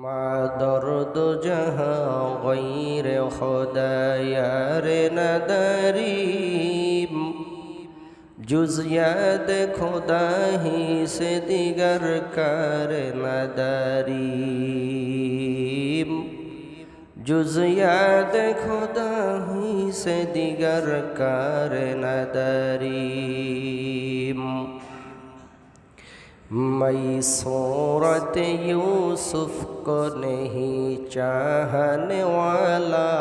ما درد جہاں غیر خدا یار نداریم جز یاد خدا ہی سے دیگر کار نداریم جز یاد خدا ہی سے دیگر کار نداریم میں صورت یوسف کو نہیں چاہنے والا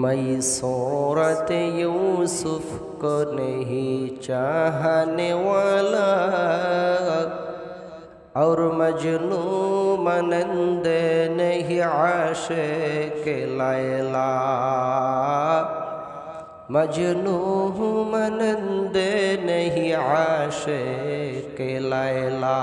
میں صورت یوسف کو نہیں چاہنے والا اور مجنو مانند نہیں عاشق لیلا مجنو مانند نہیں عاشق لیلا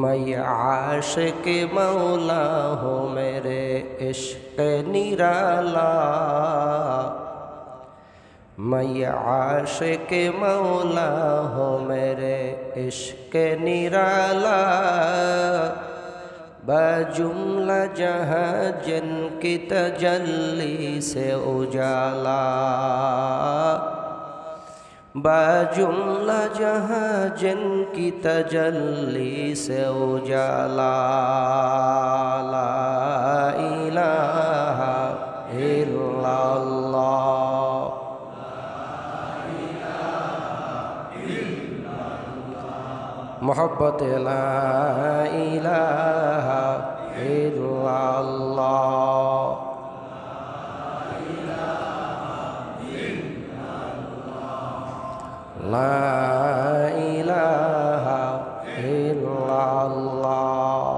میں عاشق مولا ہوں میرے عشق نرالا میں عاشق مولا ہوں میرے عشق نرالا بجملہ جہاں جن کی تجلی سے اجالا بجملہ جہاں جن کی تجلی سے اجالا لا الہ الا اللہ محبت لا الہ الا اللہ لا الہ الا اللہ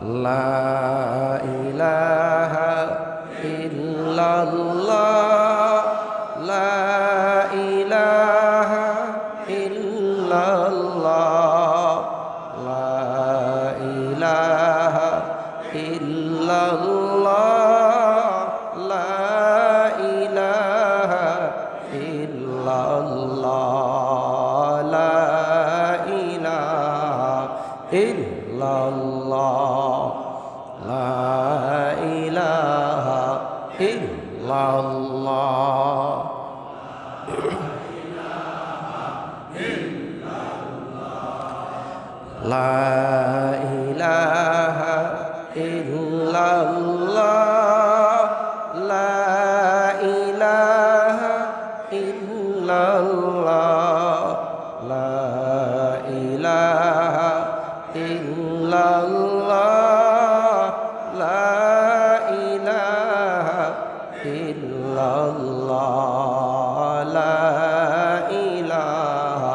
لا الہ الا اللہ لا الہ الا اللہ لا الہ الا اللہ لا الہ الا اللہ لا الہ الا اللہ لا الہ الا اللہ لا الہ الا اللہ لا الہ الا اللہ لا الہ الا اللہ لا الہ الا اللہ لا الہ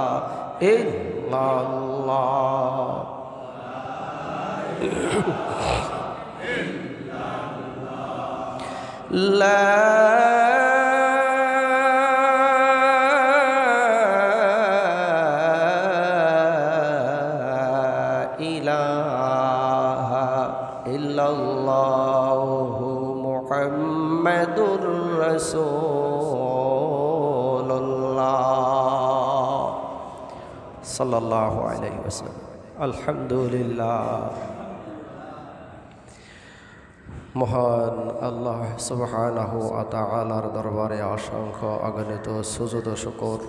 الا اللہ لا إله إلا الله محمد رسول الله صلى الله عليه وسلم الحمد لله মহান আল্লাহ সুবহানাহু ওয়া তাআলার দরবারে অসংখ্য অগণিত সুজুদ ও শুকর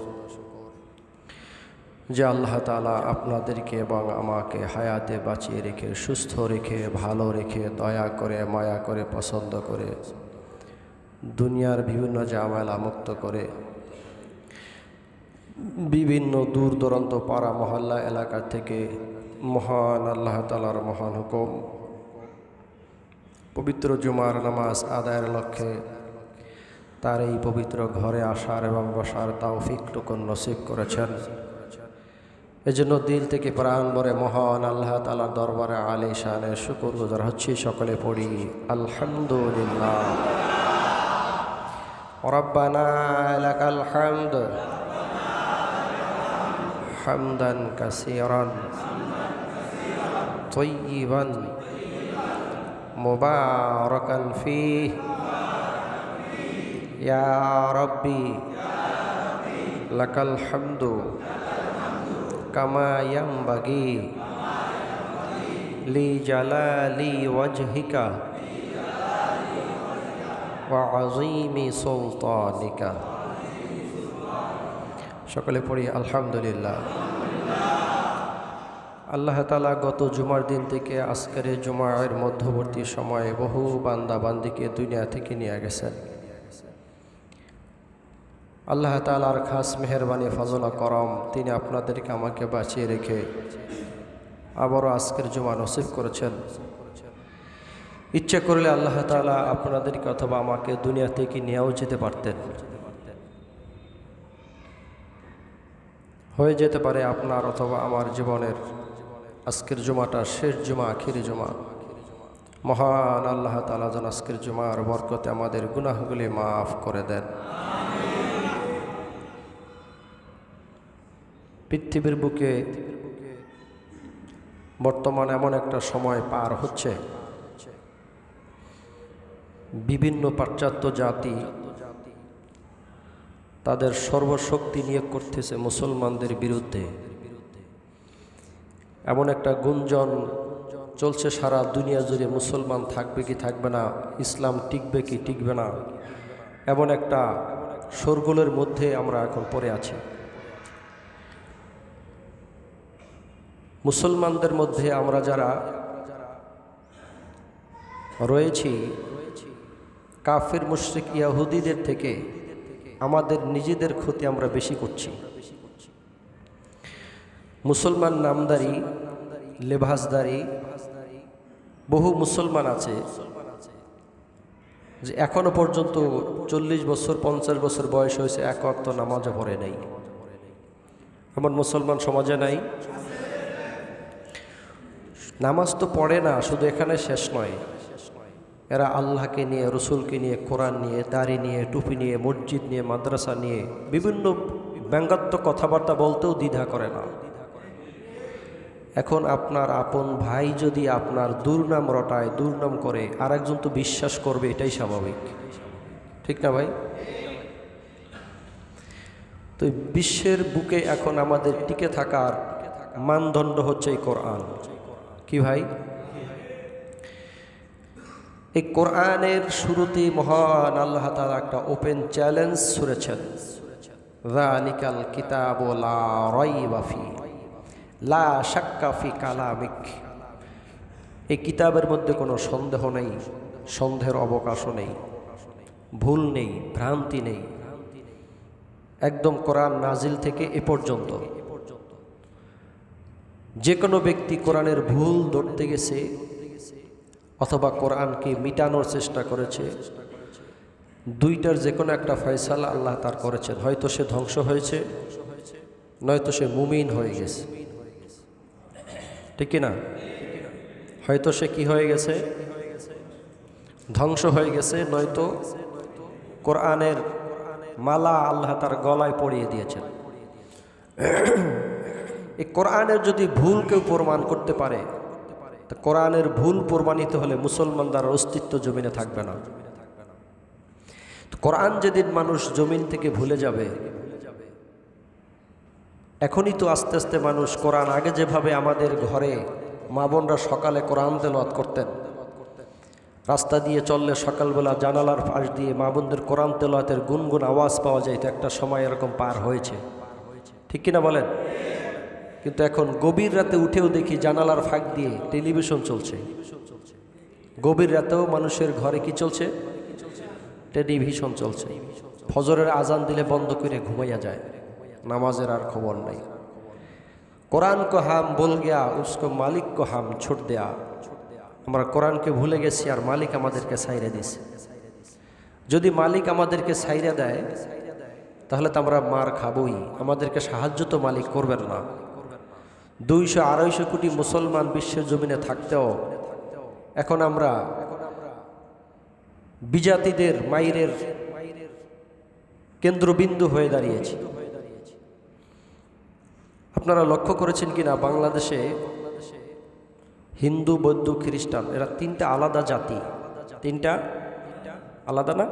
যে আল্লাহ তাআলা আপনাদেরকে এবং আমাকে হায়াতে বাঁচিয়ে রেখে সুস্থ রেখে ভালো রেখে দয়া করে মায়া করে পছন্দ করে দুনিয়ার বিভিন্ন ঝামেলা মুক্ত করে বিভিন্ন দূর দূরান্ত পাড়া মহল্লা এলাকা থেকে মহান আল্লাহ তাআলার মহান হুকুম পবিত্র জুমার নামাজ আদায়ের লক্ষ্যে তার এই পবিত্র ঘরে আসার এবং বসার তৌফিকটুকু নসিব করেছেন। এজন্য দিল থেকে প্রাণ ভরে মহান আল্লাহ তাআলার দরবারে আলিশানে শুকরগুজার হচ্ছি। সকলে পড়ি আলহামদুলিল্লাহ। রব্বানা লাকাল হামদ হামদান কাসীরান তাইয়িবান মুবারাকান ফীহি ইয়া রাব্বি লাকাল হামদু কামা ইয়ামবাগি লি জালালি ওয়াজহিকা ওয়া আযীমি সুলতানিকা। সকলে পড়ি আলহামদুলিল্লাহ। আল্লাহ তাআলা গত জুমার দিন থেকে আজকের জুমার মধ্যবর্তী সময়ে বহু বান্দা বান্দিকে দুনিয়া থেকে নিয়ে গেছেন। আল্লাহ তাআলার খাস মেহেরবানি ফজল করম, তিনি আপনাদেরকে আমাকে বাঁচিয়ে রেখে আবারও আজকের জুমা নসিব করেছেন। ইচ্ছা করলে আল্লাহ তাআলা আপনাদেরকে অথবা আমাকে দুনিয়া থেকে নিয়েও যেতে পারতেন। হয়ে যেতে পারে আপনার অথবা আমার জীবনের আজকের জুমাটা শেষ জুমা, আখিরি জুমা। মহান আল্লাহ তাআলা যেন আজকের জুমার বরকতে আমাদের গুনাহগুলি মাফ করে দেন। পৃথিবীর বুকে বর্তমান এমন একটা সময় পার হচ্ছে, বিভিন্ন পাশ্চাত্য জাতি তাদের সর্বশক্তি নিয়োগ করতেছে মুসলমানদের বিরুদ্ধে। এমন একটা গুঞ্জন চলছে সারা দুনিয়া জুড়ে, মুসলমান থাকবে কি থাকবে না, ইসলাম টিকবে কি টিকবে না, এমন একটা শোরগোলের মধ্যে আমরা এখন পড়ে আছি। মুসলমানদের মধ্যে আমরা যারা রয়েছি, কাফির মুশরিক ইয়াহুদীদের থেকে আমাদের নিজেদের ক্ষতি আমরা বেশি করছি। মুসলমান নামদারি, লেবাসদারি বহু মুসলমান আছে যে এখনো পর্যন্ত 40 বছর 50 বছর বয়স হয়েছে, এক ওয়াক্ত নামাজও পড়ে নাই। এমন মুসলমান সমাজে নাই? নামাজ তো পড়ে না, শুধু এখানে শেষ নয়, এরা আল্লাহকে নিয়ে, রসুলকে নিয়ে, কোরআন নিয়ে, দাড়ি নিয়ে, টুপি নিয়ে, মসজিদ নিয়ে, মাদ্রাসা নিয়ে বিভিন্ন ব্যঙ্গাত্মক কথাবার্তা বলতেও দ্বিধা করে না। এখন আপনার আপন ভাই যদি আপনার দুর্নাম রটায়, দুর্নাম করে, আর একজন তো বিশ্বাস করবে, এটাই স্বাভাবিক, ঠিক না ভাই? তো বিশ্বের বুকে এখন আমাদের টিকে থাকার মানদণ্ড হচ্ছে এই কোরআন। কি ভাই? এই কোরআনের শুরুতেই মহান আল্লাহ তাআলা একটা ওপেন চ্যালেঞ্জ ছুড়েছেন, যালিকাল কিতাবু লা রাইবা ফি লা শাক্কা ফি কালামিক। এই কিতাবের মধ্যে কোনো সন্দেহ নেই, সন্দেহের অবকাশও নেই, ভুল নেই, ভ্রান্তি নেই। একদম কোরআন নাজিল থেকে এ পর্যন্ত যে কোনো ব্যক্তি কোরআনের ভুল ধরতে গেছে অথবা কোরআনকে মিটানোর চেষ্টা করেছে, দুইটার যে কোনো একটা ফয়সালা আল্লাহ তার করেছেন। হয়তো সে ধ্বংস হয়েছে, নয়তো সে মুমিন হয়ে গেছে, ঠিক না? হয়তো সে কি হয়ে গেছে? ধ্বংস হয়ে গেছে, নয়তো কোরআনের মালা আল্লাহ তার গলায় পরিয়ে দিয়েছেন। এই কোরআনের যদি ভুল কেউ প্রমাণ করতে পারে, তো কোরআনের ভুল প্রমাণিত হলে মুসলমানদের অস্তিত্ব জমিনে থাকবে না। কোরআন যেদিন মানুষ জমিন থেকে ভুলে যাবে, এখনই তো আস্তে আস্তে মানুষ কোরআন, আগে যেভাবে আমাদের ঘরে মা বোনরা সকালে কোরআন তেলাওয়াত করতেন, রাস্তা দিয়ে চললে সকালবেলা জানালার পাশ দিয়ে মা বোনদের কোরআন তেলাওয়াতের গুনগুন আওয়াজ পাওয়া যায়, তো একটা সময় এরকম পার হয়েছে, ঠিক কিনা বলেন? কিন্তু এখন গভীর রাতে উঠেও দেখি জানালার ফাঁক দিয়ে টেলিভিশন চলছে। গভীর রাতেও মানুষের ঘরে কি চলছে? টেলিভিশন চলছে। ফজরের আজান দিলে বন্ধ করে ঘুমাইয়া যায়, নামাজের আর খবর নাই। কোরআন কো হাম বল গয়া উসকো মালিক কো হাম ছোট দেয়া। আমরা কোরআনকে ভুলে গেছি আর মালিক আমাদেরকে ছাইরে দিছে। যদি মালিক আমাদেরকে ছাইরে দেয় তাহলে তো আমরা মার খাবই, আমাদেরকে সাহায্য তো মালিক করবেন না। 200-250 কোটি মুসলমান বিশ্বের জমিনে থাকতেও এখন আমরা বিজাতিদের মাইরের কেন্দ্রবিন্দু হয়ে দাঁড়িয়েছি। আপনারা লক্ষ্য করেছেন কিনা, বাংলাদেশে হিন্দু, বৌদ্ধ, খ্রিস্টান এরা তিনটা আলাদা জাতি। তিনটা আলাদা না?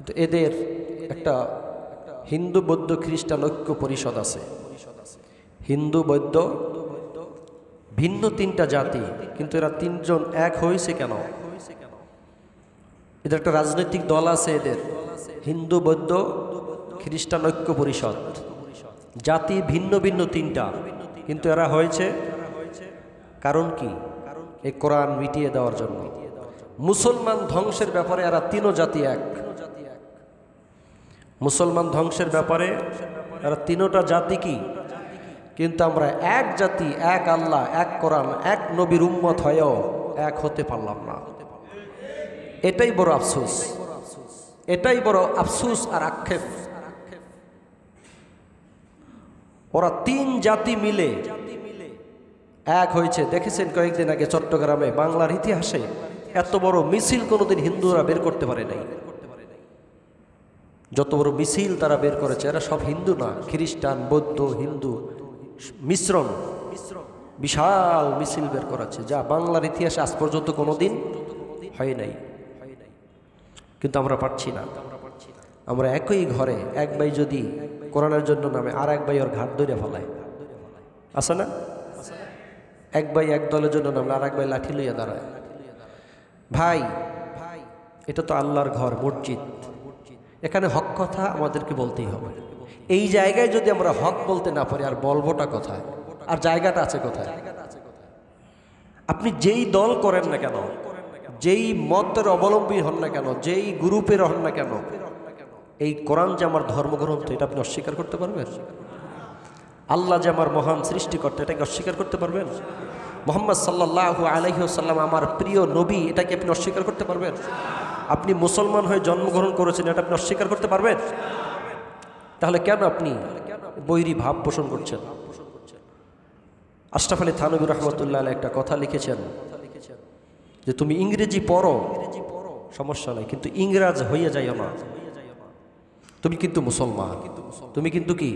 তো এদের একটা হিন্দু বৌদ্ধ খ্রিস্টান ঐক্য পরিষদ আছে। হিন্দু বৌদ্ধ ভিন্ন তিনটা জাতি, কিন্তু এরা তিনজন এক হয়েছে কেন? এদের একটা রাজনৈতিক দল আছে, এদের হিন্দু বৌদ্ধ খ্রিস্টান ঐক্য পরিষদ। জাতি ভিন্ন ভিন্ন তিনটা, কিন্তু এরা হয়েছে কারণ কি? এই কোরআন মিটিয়ে দেওয়ার জন্য। মুসলমান ধ্বংসের ব্যাপারে এরা তিনও জাতি এক। মুসলমান ধ্বংসের ব্যাপারে এরা তিনোটা জাতি কি, কিন্তু আমরা এক জাতি, এক আল্লাহ, এক কোরআন, এক নবীর উম্মত হয়েও এক হতে পারলাম না। এটাই বড় আফসোস, এটাই বড় আফসোস আর আক্ষেপ। ওরা তিন জাতি মিলে এক হয়েছে। দেখেছেন কয়েকদিন আগে চট্টগ্রামে বাংলার ইতিহাসে এত বড় মিছিল কোনোদিন হিন্দুরা বের করতে পারে নাই। যত বড় মিছিল তারা বের করেছে, এরা সব হিন্দু না, খ্রিস্টান বৌদ্ধ হিন্দু মিশ্রণ, বিশাল মিছিল বের করেছে, যা বাংলার ইতিহাসে আজ পর্যন্ত কোনোদিন হয় নাই। কিন্তু আমরা পারছি না। আমরা একই ঘরে এক ভাই যদি কোরআনের জন্য নামে আর এক ভাই ওর ঘাট ধরে ফেলায়, আছে না? এক ভাই এক দলের জন্য নামলে আর এক ভাই লাঠি লইয়া দাঁড়ায়। ভাই, এটা তো আল্লাহর ঘর, মসজিদ, এখানে হক কথা আমাদেরকে বলতেই হবে। এই জায়গায় যদি আমরা হক বলতে না পারি, আর বলবোটা কোথায়? আর জায়গাটা আছে কোথায়? আপনি যেই দল করেন না কেন, যেই মতের অবলম্বী হন না কেন, যেই গ্রুপের হন না কেন, এই কোরআন যে আমার ধর্মগ্রন্থ, এটা আপনি অস্বীকার করতে পারবেন? আল্লাহ যে আমার মহান সৃষ্টিকর্তা, এটাকে অস্বীকার করতে পারবেন? মুহাম্মদ সাল্লাল্লাহু আলাইহি ওয়াসাল্লাম আমার প্রিয় নবী, এটাকে আপনি অস্বীকার করতে পারবেন? আপনি মুসলমান হয়ে জন্মগ্রহণ করেছেন, এটা আপনি অস্বীকার করতে পারবেন? তাহলে কেন আপনি বৈরী ভাব পোষণ করছেন? আশরাফ আলী থানভী রহমতুল্লাহ আলাইহি একটা কথা লিখেছেন যে তুমি ইংরেজি পড়ো, সমস্যা নাই, কিন্তু ইংরাজ হইয়া যাইও না। তুমি কিন্তু মুসলমান, তুমি কিন্তু কি,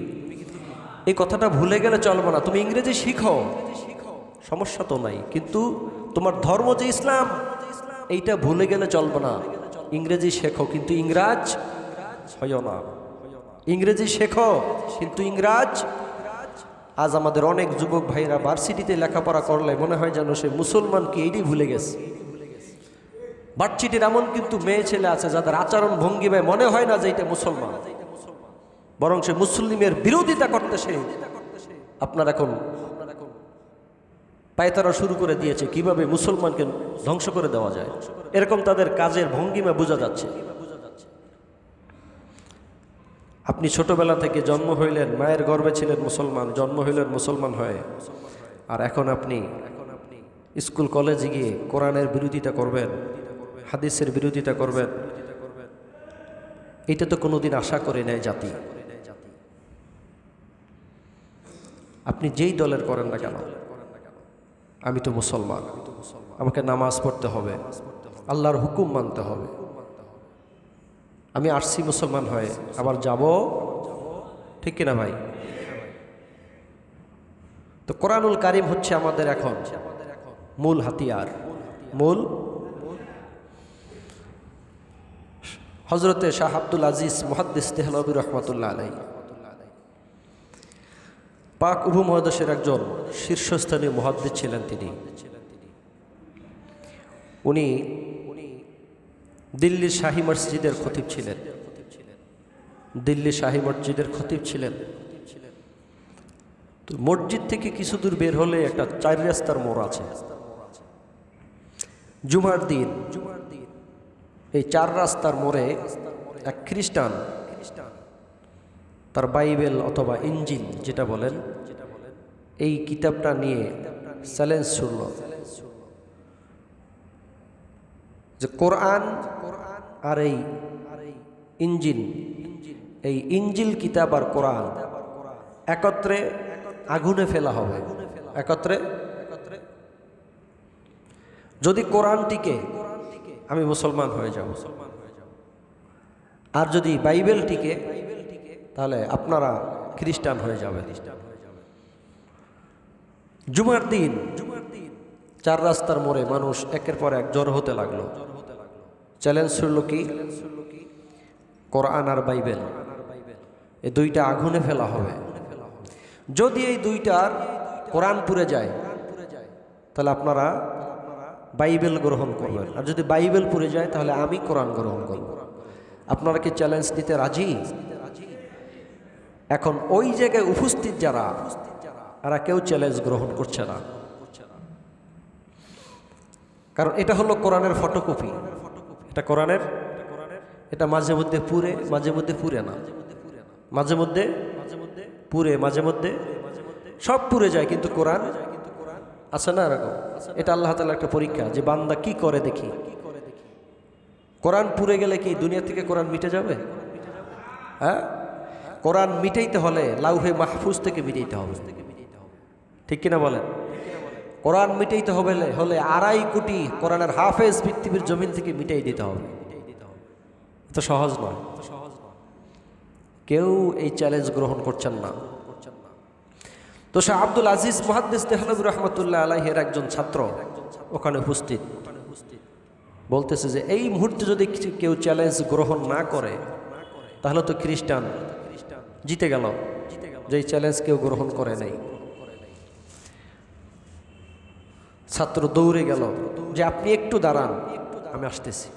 এই কথাটা ভুলে গেলে চলবে না। তুমি ইংরেজি শিখো, সমস্যা তো নাই, কিন্তু তোমার ধর্ম যে ইসলাম, এইটা ভুলে গেলে চলবে না। ইংরেজি শেখো, কিন্তু ইংরাজ হইও না। ইংরেজি শেখো, কিন্তু ইংরাজ। আজ আমাদের অনেক যুবক ভাইরা ভার্সিটিতে লেখাপড়া করলে মনে হয় যেন সে মুসলমান কি এইটাই ভুলে গেছে। ভার্সিটির এমন কিন্তু মেয়ে ছেলে আছে যাদের আচরণ ভঙ্গিমায় মনে হয় না যে এটা মুসলমান, বরং সে মুসলিমের বিরোধিতা করতেছে। আপনার এখন পায়তারা শুরু করে দিয়েছে কিভাবে মুসলমানকে ধ্বংস করে দেওয়া যায়, এরকম তাদের কাজের ভঙ্গিমা বোঝা যাচ্ছে। আপনি ছোটবেলা থেকে জন্ম হইলেন, মায়ের গর্ভে ছিলেন মুসলমান, জন্ম হইলেন মুসলমান হয়ে, আর এখন আপনি স্কুল কলেজে গিয়ে কোরআনের বিরোধিতা করবেন, হাদিসের বিরোধিতা করবেন, এটা তো কোনোদিন আশা করে নেয় জাতি। আপনি যেই দলের করেন না কেন, আমি তো মুসলমান, আমাকে নামাজ পড়তে হবে, আল্লাহর হুকুম মানতে হবে। আমি আসছি মুসলমান হয়ে, আবার যাব, ঠিক কিনা ভাই? তো কোরআনুল কারীম হচ্ছে আমাদের এখন মূল হাতিয়ার, মূল। হযরতে শাহ আব্দুল আজিজ মুহাদ্দিস দেহলভী রহমাতুল্লাহ আলাইহি পাক উপমহাদেশের একজন শীর্ষস্থানীয় মুহাদ্দিস ছিলেন। উনি দিল্লির শাহী মসজিদের খতিব ছিলেন। দিল্লি শাহী মসজিদের খতিব ছিলেন। তো মসজিদ থেকে কিছু দূর বের হলে একটা 4 রাস্তার মোড় আছে। জুমার দিন এই 4 রাস্তার মোড়ে এক খ্রিস্টান তার বাইবেল অথবা ইঞ্জিল যেটা বলেন, এই কিতাবটা নিয়ে চ্যালেঞ্জ ছুড়ল যে কোরআন আর এই ইঞ্জিল, এই ইঞ্জিল কিতাব আর কোরআন একত্রে আগুনে ফেলা হবে। একত্রে যদি কোরআনটিকে আমি মুসলমান হয়ে যাব, আর যদি বাইবেলটিকে তাহলে আপনারা খ্রিস্টান হয়ে যাবেন। জুমার দিন 4 রাস্তার মোড়ে মানুষ একের পর এক জড়ো হতে লাগলো। চ্যালেঞ্জ ছুড়ল কি, কোরআন আর বাইবেল, এই দুইটা আগুনে ফেলা হবে। যদি এই দুইটার কোরআন পুড়ে যায় তাহলে আপনারা বাইবেল গ্রহণ করবেন, আর যদি বাইবেল পুড়ে যায় তাহলে আমি কোরআন গ্রহণ করব। আপনারা কি চ্যালেঞ্জ নিতে রাজি? এখন ওই জায়গায় উপস্থিত যারা, এরা কেউ চ্যালেঞ্জ গ্রহণ করছে না, কারণ এটা হলো কোরআনের ফটোকপি। এটা কোরআনের, এটা মাঝে মধ্যে পুরে, মাঝে মধ্যে পুরে না, মাঝে মধ্যে পুরে, মাঝে মধ্যে সব পুরে যায়, কিন্তু কোরআন আছে না এরকম। এটা আল্লাহ তাআলার একটা পরীক্ষা যে বান্দা কি করে দেখি। কোরআন পুরে গেলে কি দুনিয়া থেকে কোরআন মিটে যাবে? হ্যাঁ, কোরআন মিটাইতে হলে লাউহে মাহফুজ থেকে মিটাইতে হবে, ঠিক কিনা বলেন? কোরআন মিটাইতে হবে হলে 2.5 কোটি কোরআনের হাফেজ পৃথিবীর জমিন থেকে মিটাই দিতে হবে। তো সহজ নয়, কেউ এই চ্যালেঞ্জ গ্রহণ করছেন না। তো শাহ আব্দুল আজিজ মুহাদ্দিস দেহলভী রহমতুল্লাহ আলাইহির একজন ছাত্র ওখানে উপস্থিত, বলতেছে যে এই মুহূর্তে যদি কেউ চ্যালেঞ্জ গ্রহণ না করে তাহলে তো খ্রিস্টান জিতে গেল, যে এই চ্যালেঞ্জ কেউ গ্রহণ করে নাই। ছাত্র দৌড়ে গেল যে আপনি একটু দাঁড়ান, আমি আসতেছি।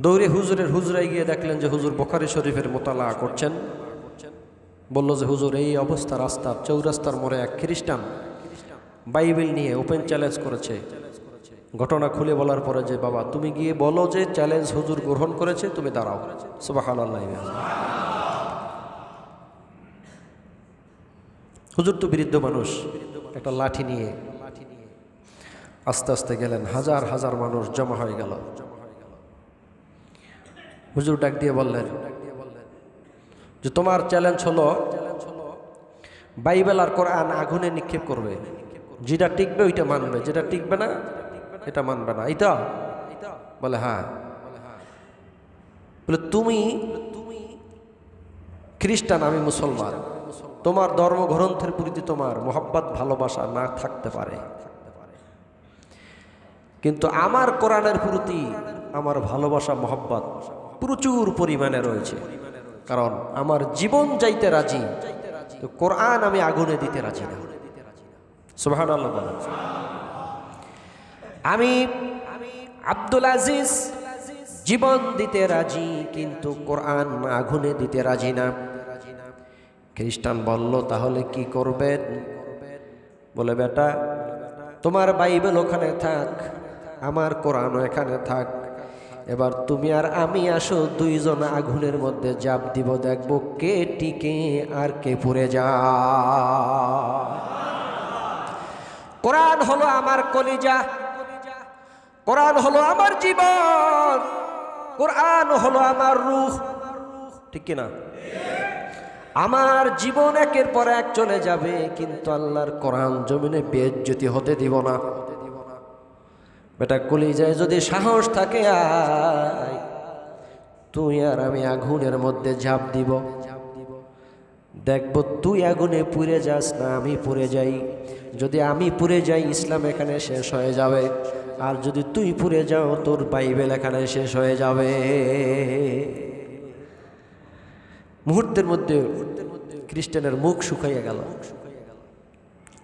দৌড়ে হুজুরের হুজরায় গিয়ে দেখলেন যে হুজুর বুখারী শরীফের মোতালা করছেন। বলল যে হুজুর এই অবস্থা, রাস্তার চৌরাস্তার মোড়ে এক খ্রিস্টান বাইবেল নিয়ে ওপেন চ্যালেঞ্জ করেছে। ঘটনা খুলে বলার পরে যে বাবা তুমি গিয়ে বলো যে চ্যালেঞ্জ হুজুর গ্রহণ করেছে, তুমি দাঁড়াও। সুবহানাল্লাহ। হুজুর তো বৃদ্ধ মানুষ, একটা লাঠি নিয়ে আস্তে আস্তে গেলেন। হাজার হাজার মানুষ জমা হয়ে গেল। হুজুর ডাক দিয়ে বললেন যে তোমার চ্যালেঞ্জ হলো বাইবেল আর কোরআন আগুনে নিক্ষেপ করবে, যেটা টিকবে ওইটা মানবে, যেটা টিকবে না এটা মানবে না। এইটা বলে হ্যাঁ। বলে তুমি খ্রিস্টান, আমি মুসলমান, তোমার ধর্মগ্রন্থের প্রতি তোমার মোহাব্বত ভালোবাসা না থাকতে পারে, কিন্তু আমার কোরআনের প্রতি আমার ভালোবাসা মোহাব্বত প্রচুর পরিমাণে রয়েছে, কারণ আমার জীবন যাইতে রাজি, তো কোরআন আমি আগুনে দিতে রাজি না। সুবহানাল্লাহ বলেন। আমি আব্দুল আজিজ জীবন দিতে রাজি, কিন্তু কোরআন আগুনে দিতে রাজি না। খ্রিস্টান বলল তাহলে কি করবেন? বলে বেটা তোমার বাইবেল ওখানে থাক, আমার কোরআনও এখানে থাক, এবার তুমি আর আমি আসো, দুইজন আগুনের মধ্যে জাপ দিব, দেখবো কে টিকে আর কে পুড়ে যায়। কোরআন হলো আমার কলিজা, কোরআন হলো আমার জীবন, কোরআন হলো আমার রূহ, ঠিক কিনা? আমার জীবন একের পর এক চলে যাবে, কিন্তু আল্লাহর কোরআন জমিনে বেইজ্জতি হতে দিব না। বেটা কলিজায় যদি সাহস থাকে আয়, তুই আর আমি আগুনের মধ্যে ঝাঁপ দিব, দেখবো তুই আগুনে পুড়ে যাস না আমি পুড়ে যাই। যদি আমি পুড়ে যাই ইসলাম এখানে শেষ হয়ে যাবে, আর যদি তুই পুড়ে যাও তোর বাইবেল এখানে শেষ হয়ে যাবে। মুহূর্তের মধ্যে খ্রিস্টানের মুখ শুকাইয়া গেল।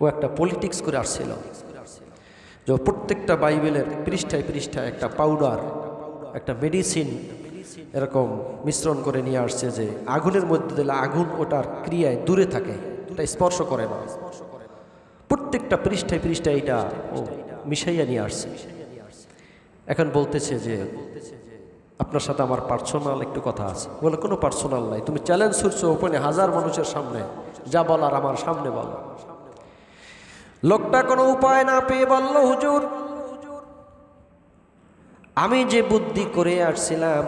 ও একটা পলিটিক্স করে আসছিল যে প্রত্যেকটা বাইবেলের পৃষ্ঠায় পৃষ্ঠায় একটা পাউডার, একটা মেডিসিন এরকম মিশ্রণ করে নিয়ে আসছে, যে আগুনের মধ্যে দিলে আগুন ওটার ক্রিয়ায় দূরে থাকে, ওটা স্পর্শ করে না। প্রত্যেকটা পৃষ্ঠায় পৃষ্ঠায় এটা ও মিশাইয়া নিয়ে আসছে। এখন বলতেছে যে আপনার সাথে আমার পার্সোনাল একটু কথা আছে। বলে কোনো পার্সোনাল নাই, তুমি চ্যালেঞ্জ ছুটছো ওপেনে হাজার মানুষের সামনে, যা বলার আমার সামনে বলো। লোকটা কোনো উপায় না পেয়ে বলল হুজুর আমি যে বুদ্ধি করে আসছিলাম,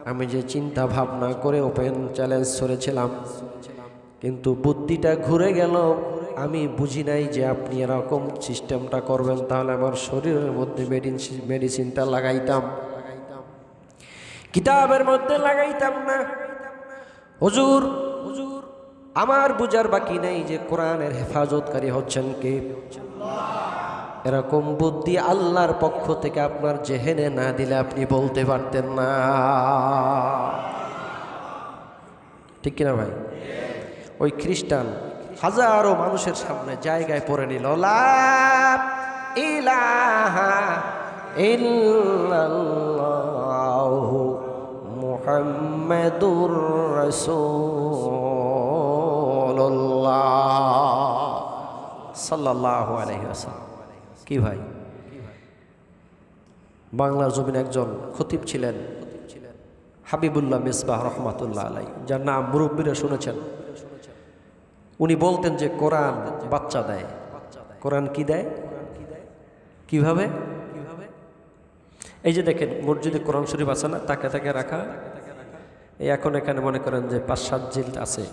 আমি যে চিন্তা ভাবনা করে ওপেন চ্যালেঞ্জ ছড়েছিলাম, কিন্তু বুদ্ধিটা ঘুরে গেল। আমি বুঝি নাই যে আপনি এরকম সিস্টেমটা করবেন, তাহলে আমার শরীরের মধ্যে মেডিসিনটা লাগাইতাম, কিতাবের মধ্যে লাগাইতাম না। হুজুর আমার বুঝার বাকি নেই যে কোরআনের হেফাজতকারী হচ্ছেন কে। এরকম বুদ্ধি আল্লাহর পক্ষ থেকে আপনার জেহেনে না দিলে আপনি বলতে পারতেন না। ঠিক কিনা ভাই? ওই খ্রিস্টান হাজারো মানুষের সামনে জায়গায় পড়ে নিল লা ইলাহা ইল্লাল্লাহু মুহাম্মাদুর রাসূলুল্লাহ সাল্লাল্লাহু আলাইহি ওয়াসাল্লাম। কি ভাই, বাংলার জমিন একজন খতিব ছিলেন হাবিবুল্লাহ মিসবাহ রহমাতুল্লাহ আলাই, যার নাম মুরব্বীরা শুনেছেন। উনি বলতেন যে কোরআন বাচ্চা দেয়। কোরআন কি দেয়? কিভাবে? এই যে দেখেন মসজিদে কোরআন শরীফ আছে না, তাকে তাকে রাখা। এই এখন এখানে মনে করেন যে 5-7 জিল্দ আছে,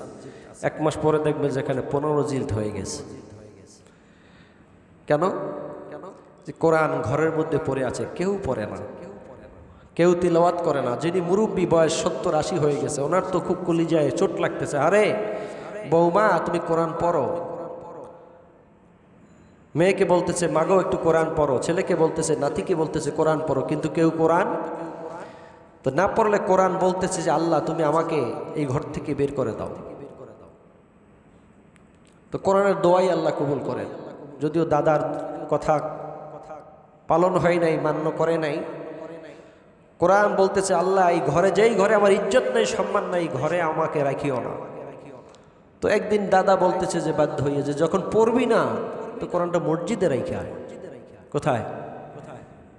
1 মাস পরে দেখবেন যেখানে 15 জিল্দ হয়ে গেছে। কেন? যে কোরআন ঘরের মধ্যে পড়ে আছে, কেউ পড়ে না, কেউ তিলাওয়াত করে না। যিনি মুরব্বী, বয়স 70-80 হয়ে গেছে, ওনার তো খুব কলিজায় চোট লাগতেছে, আরে বৌমা তুমি কোরআন পড়ো। মেয়েকে বলতেছে মাগো একটু কোরআন পড়ো, ছেলেকে বলতেছে, নাতিকে বলতেছে কোরআন পড়ো, কিন্তু কেউ কোরআন তো না পড়লে কোরআন বলতেছে যে আল্লাহ তুমি আমাকে এই ঘর থেকে বের করে দাও। তো কোরআনের দোয়াই আল্লাহ কবুল করেন। যদিও দাদার কথা পালন হয় নাই, মান্য করে নাই, কোরআন বলতেছে আল্লাহ এই ঘরে, যেই ঘরে আমার ইজ্জত নেই, সম্মান নাই, ঘরে আমাকে রাখিও না। তো একদিন দাদা বলতেছে যে বাধ্য হয়ে যে যখন পড়বি না তো কোরআনটা মসজিদে রাখা হয়। কোথায়?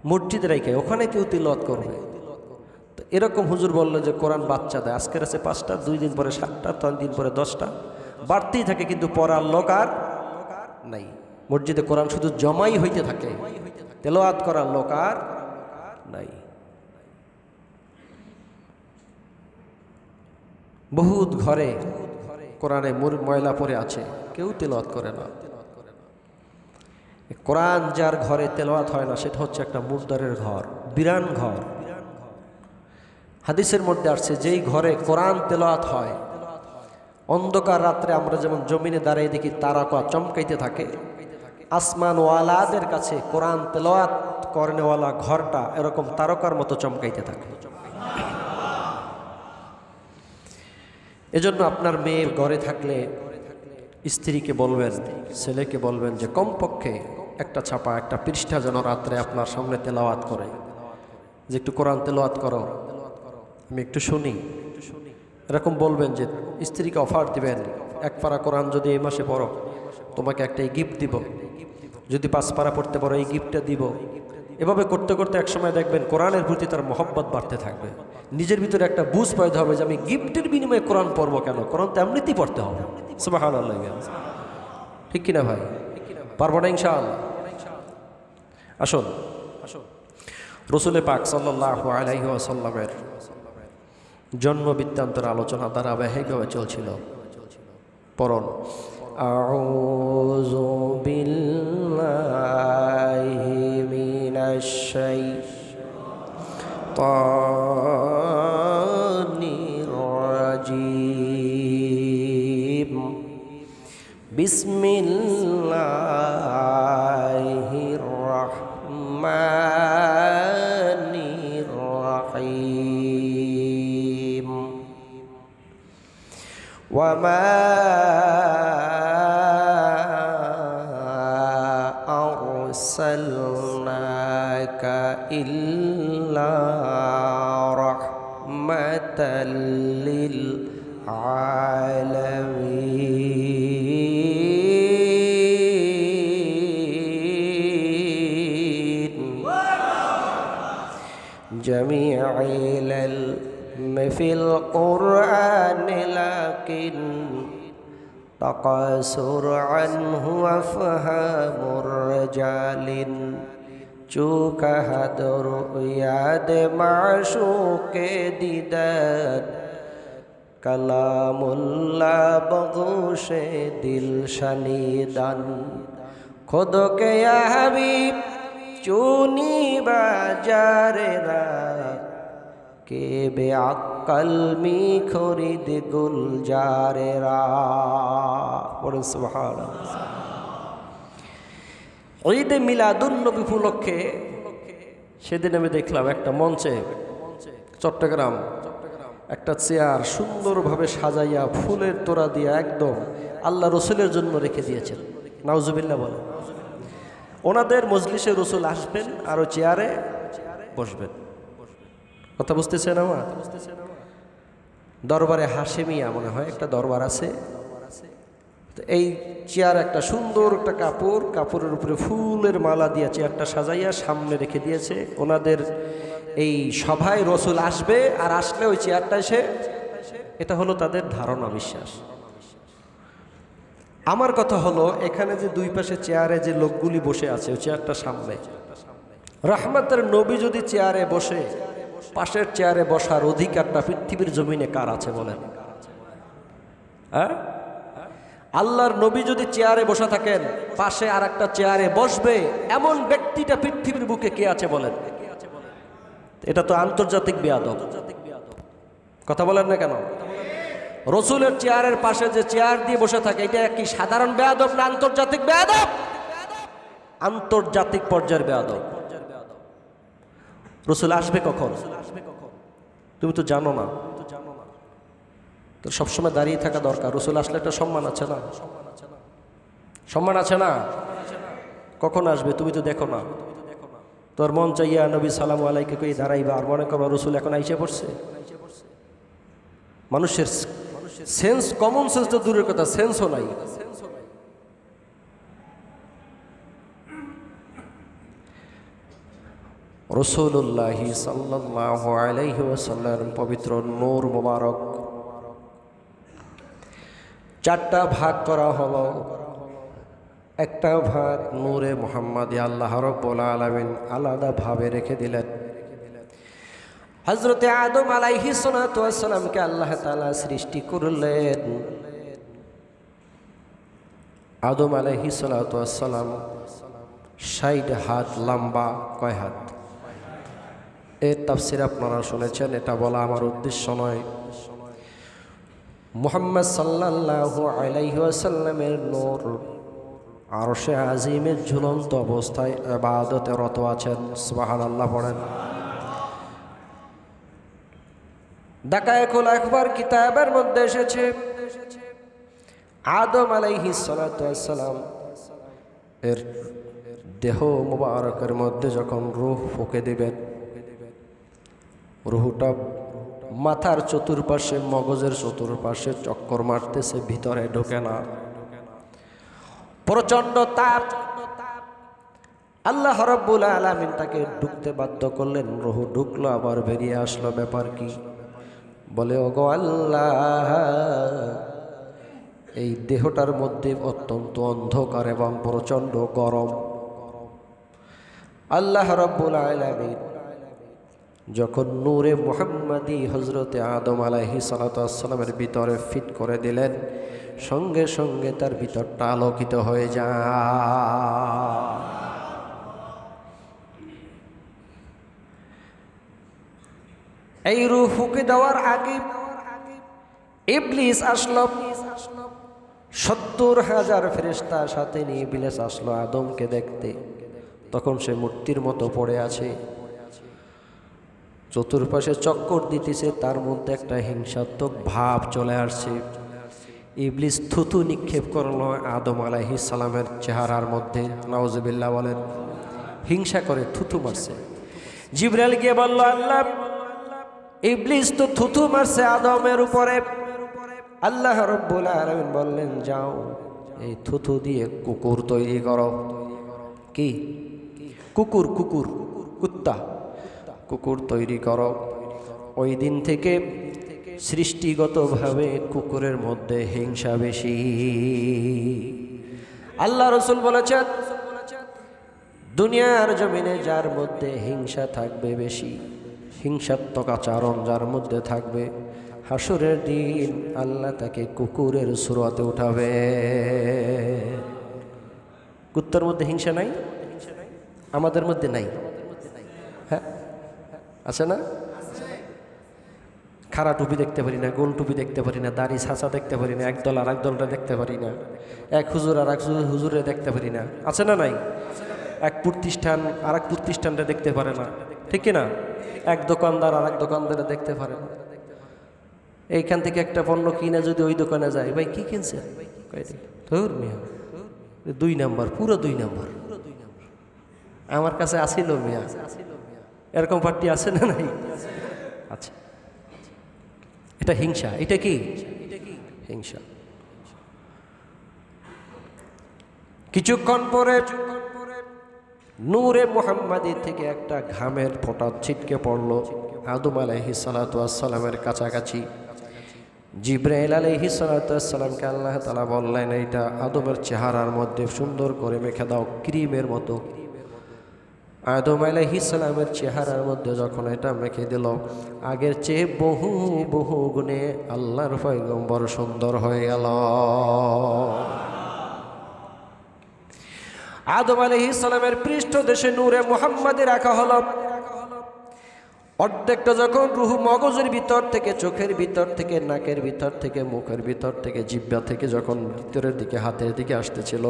মসজিদে রাখা, ওখানে কেউ তিলাওয়াত করবে। তো এরকম হুজুর বললো যে কোরআন বাচ্চা দেয়, আজকের আছে 5টা, 2 দিন পরে 7টা, 3 দিন পরে 10টা, বাড়তেই থাকে, কিন্তু পড়ার লোক আর নাই। মসজিদে কোরআন শুধু জমাই হইতে থাকে, তেলাওয়াত করার লোক আর নাই। বহুত ঘরে কোরআনে ময়লা পড়ে আছে, কেউ তেলাওয়াত করে না। কোরআন যার ঘরে তেলাওয়াত হয় না, সেটা হচ্ছে একটা মুর্দারের ঘর, বিরান ঘর। হাদিসের মধ্যে আসছে যেই ঘরে কোরআন তেলাওয়াত হয়, অন্ধকার রাত্রে আমরা যেমন জমিনে দাঁড়িয়ে দেখি তারকা চমকাইতে থাকে, আসমানওয়ালাদের কাছে কোরআন তেলাওয়াত করেনওয়ালা ঘরটা এরকম তারকার মতো চমকাইতে থাকে। এজন্য আপনার মেয়ে ঘরে থাকলে স্ত্রীকে বলবেন, ছেলেকে বলবেন যে কমপক্ষে একটা ছাপা, একটা পৃষ্ঠা যেন রাত্রে আপনার সামনে তেলাওয়াত করে, যে একটু কোরআন তেলাওয়াত করো, আমি একটু শুনি। এরকম বলবেন যে স্ত্রীকে অফার দিবেন, 1 পারা কোরআন যদি এই মাসে পড়ো তোমাকে একটা গিফট দিব, যদি 5 পারা পড়তে পারো এই গিফটটা দিব। এভাবে করতে করতে একসময় দেখবেন কোরআনের প্রতি তার মহব্বত বাড়তে থাকবে। নিজের ভিতরে একটা বুঝ পাইতে হবে যে আমি গিফটের বিনিময়ে কোরআন পড়বো কেন, কোরআন তো এমনিতেই পড়তে হবে। সুবহানাল্লাহ, ঠিক কিনা ভাই? পারবো না ইনশাআল্লাহ? আসুন রাসূল পাক সাল্লাল্লাহু আলাইহি ওয়াসাল্লামের জন্ম বৃত্তান্তের আলোচনা ধারাবাহিকভাবে চলছিল। পড়ুন আউযু বিল্লাহি মিনাশ শাইতানির রাজীম বিসমিল্লাহির রাহমানির রাহিম ওয়ামা আরসালনাকা ইল্লা রাহমাতাল লিল আলামিন জামিআল ফিল কুরআন লাকিন তাকাসুর আনহু আফহামুর রাজালিন চুকা হাদর ইয়াদ মাশুকে দিদার কালামুল্লাহ বগুশে দিল শনিদান খুদ কে ইয়া হাবিব চুনি বাজারে রাত কে বেআক্কাল মি খরিদ গুলজারেরা। সুবহানাল্লাহ। ঈদে মিলাদুন নবী উপলক্ষে সেদিন আমি দেখলাম একটা মঞ্চে চট্টগ্রাম একটা চেয়ার সুন্দরভাবে সাজাইয়া ফুলের তোড়া দিয়ে একদম আল্লাহ রসুলের জন্য রেখে দিয়েছেন। নাউজুবিল্লাহ বলে। ওনাদের মজলিসে রসুল আসবেন আর ওই চেয়ারে বসবেন। কথা বুঝতেছেন আমার? দরবারে হাশেমিয়া মনে হয় একটা দরবার আছে। এই চেয়ার একটা সুন্দর একটা কাপড়ের উপরে ফুলের মালা দিয়ে চেয়ারটা সাজাইয়া সামনে রেখে দিয়েছে। ওনাদের এই সভায় রসুল আসবে আর আসলে ওই চেয়ারটা এসে, এটা হলো তাদের ধারণা বিশ্বাস। আমার কথা হলো এখানে যে দুই পাশে চেয়ারে যে লোকগুলি বসে আছে ওই চেয়ারটা সামনে, রহমতের নবী যদি চেয়ারে বসে, পাশের চেয়ারে বসার অধিকারটা পৃথিবীর জমিনে কার আছে বলেন? হ্যাঁ, আল্লাহর নবী যদি চেয়ারে বসে থাকেন, পাশে আর একটা চেয়ারে বসবে এমন ব্যক্তিটা পৃথিবীর বুকে কে আছে বলেন? এটা তো আন্তর্জাতিক বেয়াদব। কথা বলেন না কেন? রসুলের চেয়ারের পাশে যে চেয়ার দিয়ে বসে থাকে এটা কি সাধারণ বেয়াদব না আন্তর্জাতিক বেয়াদব? আন্তর্জাতিক পর্যায়ের বেয়াদব। রসুল আসবে কখন তুমি তো জানো না। তো সবসময় দাঁড়িয়ে থাকা দরকার। রসুল আসলে একটা সম্মান আছে না? সম্মান আছে না? কখন আসবে তুমি তো দেখো না। তোর মন চাইয়া নবী সালামু আলাইকে কই দাঁড়াইবা আর মনে করো রসুল এখন আইসে পড়ছে। মানুষের সেন্স, কমন সেন্স তো দূরের কথা, সেন্সও নাই। রাসূলুল্লাহ সাল্লাল্লাহু আলাইহি ওয়াসাল্লাম পবিত্র নূর মুবারক চারটা ভাগ করা হলো। একটা ভাগ নূরে মুহাম্মাদি আল্লাহ রাব্বুল আলামিন আলাদা ভাবে রেখে দিলেন। হযরতে আদম আলাইহিস সালাতু ওয়াস সালামকে আল্লাহ তাআলা সৃষ্টি করলেন। আদম আলাইহিস সালাতু ওয়াস সালাম ৬০ হাত লম্বা। কয় হাত? এর তাফসীর আপনারা শুনেছেন, এটা বলা আমার উদ্দেশ্য নয়। মুহাম্মদ সাল্লাল্লাহু আলাইহি ওয়াসাল্লামের নূর আরশে আজিমের ঝুলন্ত অবস্থায় ইবাদতে রত আছেন। সুবহানাল্লাহ পড়েন। দাকায়েকুল আকবার কিতাবের মধ্যে এসেছে আদম আলাইহিস সালাতু ওয়াস সালাম এর দেহ মুবারকের মধ্যে যখন রূহ ফুঁকে দিবেন, রুহটা মাথার চতুর্পাশে, মগজের চতুর্পাশে চক্কর মারতেছে, ভিতরে ঢোকে না। প্রচন্ড তাপ। আল্লাহ রাব্বুল আলামিন তাকে ঢুকতে বাধ্য করলেন। রুহ ঢুকলো আবার বেরিয়ে আসলো। ব্যাপার কি? বলে ওগো আল্লাহ, এই দেহটার মধ্যে অত্যন্ত অন্ধকার এবং প্রচন্ড গরম। আল্লাহ রাব্বুল আলামিন যখন নূরে মুহাম্মাদি হযরতে আদম আলাইহিস সালাতু ওয়াস সালামের ভিতরে ফিট করে দিলেন, সঙ্গে সঙ্গে তার ভিতরটা আলোকিত হয়ে যায়। এই রূহ ফুঁকে দেওয়ার আগে ইবলিস আসলো। ৭০,০০০ ফেরেশতা সাথে নিয়ে ইবলিস আসলো আদমকে দেখতে। তখন সে মূর্তির মতো পড়ে আছে, চতুর্পাশে চক্কর দিতেছে, তার মধ্যে একটা হিংসাত্মক ভাব চলে আসছে। ইবলিস থুতু নিক্ষেপ করলো আদম আলাইহিস সালামের চেহারার মধ্যে। নাউজুবিল্লাহ বলেন। হিংসা করে থুতু মারছে। জিবরাইল গিয়ে বলল, আল্লাহ, ইবলিস তো থুতু মারছে আদমের উপরে। আল্লাহ রাব্বুল আলামিন বললেন, যাও এই থুতু দিয়ে কুকুর তৈরি করো। কি? কুকুর, কুকুর, কুত্তা, কুকুর তৈরি করো। ওই দিন থেকে সৃষ্টিগতভাবে কুকুরের মধ্যে হিংসা বেশি। আল্লাহ রাসূল বলেছেন, দুনিয়ার জমিনে যার মধ্যে হিংসা থাকবে বেশি, হিংসাত্মক আচরণ যার মধ্যে থাকবে, হাসরের দিন আল্লাহ তাকে কুকুরের সূরতে উঠাবে। কুত্তার মধ্যে হিংসা নাই? আমাদের মধ্যে নাই? হ্যাঁ, আছে না? খাড়া টুপি দেখতে পারি না, গোল টুপি দেখতে পারি না, দাড়ি ছাঁচা দেখতে পারি না, একদল আর একদলটা দেখতে পারি না, এক হুজুর আর এক হুজুরে দেখতে পারি না। আছে না নাই? এক প্রতিষ্ঠান আর এক প্রতিষ্ঠানটা দেখতে পারে না, ঠিক কি না? এক দোকানদার আর এক দোকানদারে দেখতে পারে না। এইখান থেকে একটা পণ্য কিনে যদি ওই দোকানে যায়, ভাই কি কিনছে, ধুর মিয়া 2 নাম্বার, পুরো 2 নাম্বার, আমার কাছে আসিল মিয়া। এরকম পার্টি আছে না নাই? আচ্ছা, এটা হিংসা। এটা কি হিংসা? কিছুক্ষণ পরে নূরে মুহাম্মাদি থেকে একটা ঘামের ফোঁটা ছিটকে পড়লো আদম আলাইহিস সালাতু ওয়াস সালামের কাছাকাছি। জিবরাইল আলাইহিস সালাতু ওয়াস সালামকে আল্লাহ তাআলা বললেন, এইটা আদমের চেহারার মধ্যে সুন্দর করে মেখে দাও ক্রিমের মতো। আদম আলাইহিস সালামের চেহারার মধ্যে যখন এটা মেখে দিল, আগের চেয়ে বহু বহু গুণে আল্লাহর পয়গম্বর সুন্দর হয়ে গেল। আদম আলাইহিস সালামের পৃষ্ঠদেশে নূরে মুহাম্মাদি রাখা হলো। অর্ধেকটা যখন রূহ মগজের ভিতর থেকে, চোখের ভিতর থেকে, নাকের ভিতর থেকে, মুখের ভিতর থেকে, জিহ্বা থেকে যখন ভিতরের দিকে, হাতের দিকে আসতেছিল,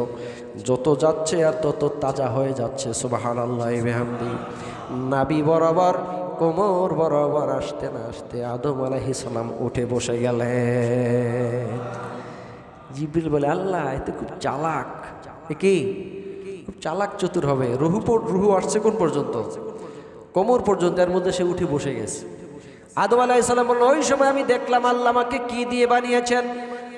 যত যাচ্ছে আর তত তাজা হয়ে যাচ্ছে। সুবহানাল্লাহি বিহামদি। নাভি বরাবর, কোমর বরাবর আসতে না আসতে আদম আলাইহিস সালাম উঠে বসে গেলেন। জিবরিল বলে, আল্লাহ এতে খুব চালাক, কি খুব চালাক চতুর হবে। রুহু আসছে কোন পর্যন্ত? কোমর পর্যন্ত, এর মধ্যে সে উঠে বসে গেছে। আদম আলাইহিস সালাম বলল, ওই সময় আমি দেখলাম আল্লাহ আমাকে কি দিয়ে বানিয়েছেন।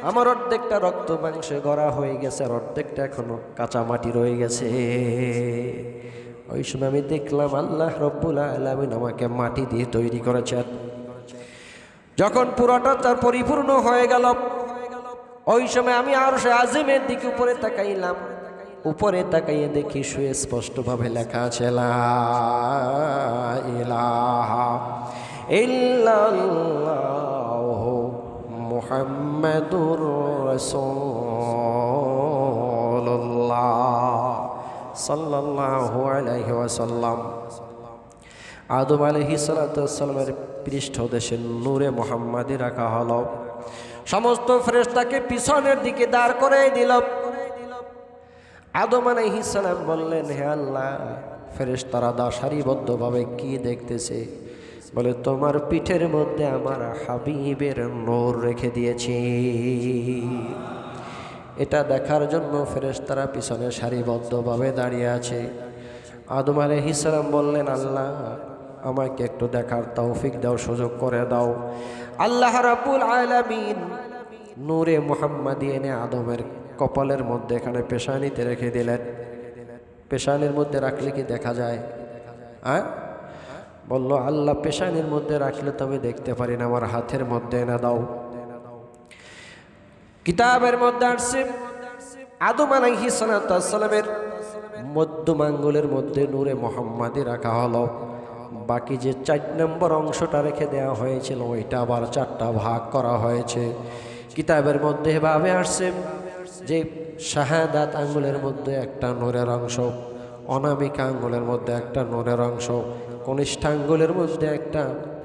আমার অর্ধেকটা রক্ত মাংসে গড়া হয়ে গেছে, আর অর্ধেকটা এখনো কাঁচা মাটি রয়ে গেছে। ওই সময় আমি দেখলাম আল্লাহ রব্বুল আলামিন আমাকে মাটি দিয়ে তৈরি করেছেন। যখন পুরোটা তার পরিপূর্ণ হয়ে গেল, ওই সময় আমি আরশে আজিমের দিকে উপরে তাকাইলাম। উপরে তাকাইয়ে দেখি সুস্পষ্টভাবে লেখা আছে, লা ইলাহা ইল্লাল্লাহু মুহাম্মাদুর রাসূলুল্লাহ সাল্লাল্লাহু আলাইহি ওয়াসাল্লাম। আদম আলাইহিস সালাতু ওয়াস সালামের পৃষ্ঠদেশে নূরে মুহাম্মাদি রাখা হলো। সমস্ত ফেরেশতাকে পিছনের দিকে দাঁড় করে দিল। আদম আলাইহিস সালাম বললেন, হে আল্লাহ, ফেরেশতারা সারিবদ্ধভাবে কি দেখতেছে? বলে, তোমার পিঠের মধ্যে আমার হাবিবের নূর রেখে দিয়েছি। এটা দেখার জন্য ফেরেশতারা পিছনে সারিবদ্ধভাবে দাঁড়িয়ে আছে। আদম আলাইহিস সালাম বললেন, আল্লাহ আমাকে একটু দেখার তৌফিক দাও, সুযোগ করে দাও। আল্লাহ রাব্বুল আলামিন নূরে মুহাম্মাদি এনে আদমের কপালের মধ্যে, এখানে পেশানিতে রেখে দিলেন। পেশানির মধ্যে রাখলে কি দেখা যায়? বলল, আল্লাহ পেশানির মধ্যে রাখলে তো আমি দেখতে পারি না, আমার হাতের মধ্যে এনে দাও। কিতাবের মধ্যে আসছে আদম আলাইহিস সালামের মধ্যম আঙ্গুলের মধ্যে নূরে মুহাম্মাদি রাখা হলো। বাকি যে 4 নম্বর অংশটা রেখে দেওয়া হয়েছিল, ওইটা আবার 4টা ভাগ করা হয়েছে। কিতাবের মধ্যে এভাবে আসছে যে শাহাদাত আঙ্গুলের মধ্যে একটা নূরের অংশ, অনামিকা আঙ্গুলের মধ্যে একটা নূরের অংশ, কনিষ্ঠ আঙ্গুলের মধ্যে একটা,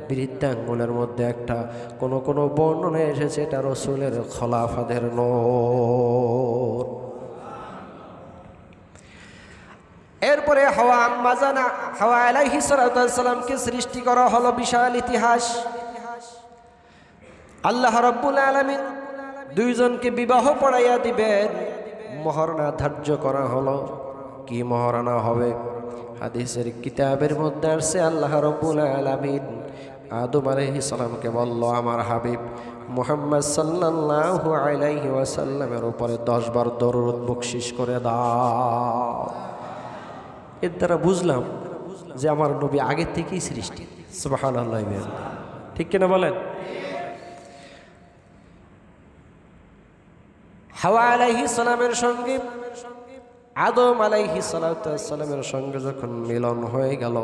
বৃদ্ধ আঙ্গুলের মধ্যে একটা। কোন কোন বর্ণনায় এসেছে এটা রাসূলের খলাফাদের নূর। এরপরে হাওয়া আম্মাজানা হাওয়া আলাইহিস সালামকে সৃষ্টি করা হলো। বিশাল ইতিহাস। আল্লাহ রাব্বুল আলামিন 2 জনকে বিবাহ পড়াইয়া দিবেন, মহারণা ধার্য করা হলো। কি মহারণা হবে? হাদিসের কিতাবের মধ্যে আসছে আল্লাহ রাব্বুল আলামিন আদম আলাইহিস সালামকে বলল, আমার হাবিব মুহাম্মদ সাল্লাল্লাহু আলাইহি ওয়াসাল্লামের উপরে 10 বার দরুদ বকশিশ করে দাও। এর দ্বারা বুঝলাম যে আমার নবী আগে থেকেই সৃষ্টি। সুবহানাল্লাহ, ঠিক কিনা বলেন? হাওয়া আলাইহিস সালামের সঙ্গে আদম আলাইহিস সালামের সঙ্গে যখন মিলন হয়ে গেল,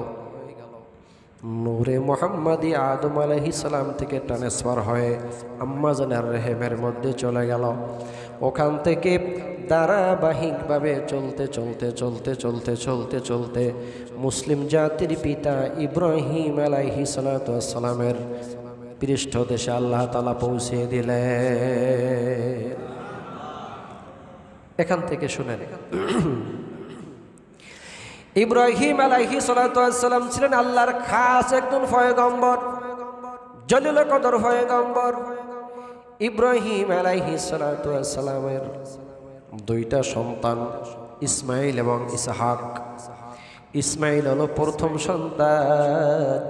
নূরে মুহাম্মাদি আদম আলাইহিস সালাম থেকে ট্রান্সফার হয়ে আম্মাজানের রেহেমের মধ্যে চলে গেল। ওখান থেকে ধারাবাহিকভাবে চলতে চলতে চলতে চলতে চলতে চলতে মুসলিম জাতির পিতা ইব্রাহিম আলাইহিস সালামের পৃষ্ঠদেশে আল্লাহ তাআলা পৌঁছে দিলেন। এখান থেকে শুনেন, ইব্রাহিম আলাইহিস সালাতু ওয়াস সালাম ছিলেন আল্লাহর খাস একজন পয়গম্বর, জলিল কদর পয়গম্বর। ইব্রাহিম আলাইহিস সালাতু ওয়াস সালামের দুইটা সন্তান ইসমাইল এবং ইসহাক। ইসমাইল হলো প্রথম সন্তান।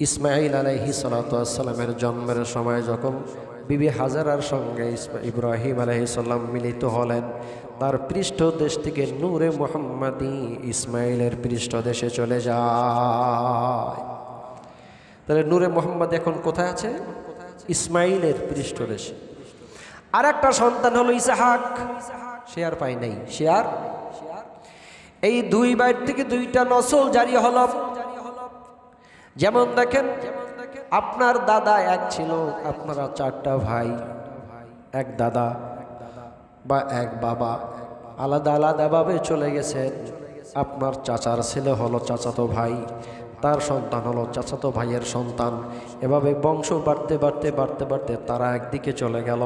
ইসমাইল আলাইহিস সালাতু ওয়াস সালামের জন্মের সময় যখন বিবি হাজারার সঙ্গে ইব্রাহিম আলাইহিস সালাম মিলিত হলেন, তার পৃষ্ঠদেশ থেকে নূরে মুহাম্মাদি ইসমাইলের পৃষ্ঠদেশে চলে যায়। তাহলে নূরে মুহাম্মাদ এখন কোথায় আছে? ইসমাইলের পৃষ্ঠদেশে। আর একটা সন্তান হলো ইসহাক, সে আর পাই নাই, সে আর এই দুই ভাই থেকে দুইটা নসল জারি হলো। যেমন দেখেন, আপনার দাদা এক ছিল, আপনারা চারটা ভাই, এক দাদা বা এক বাবা, আলাদা আলাদা ভাবে চলে গেছেন। আপনার চাচার ছেলে হলো চাচাতো ভাই, তার সন্তান হলো চাচাতো ভাইয়ের সন্তান। এভাবে বংশ বাড়তে বাড়তে বাড়তে বাড়তে তারা একদিকে চলে গেল,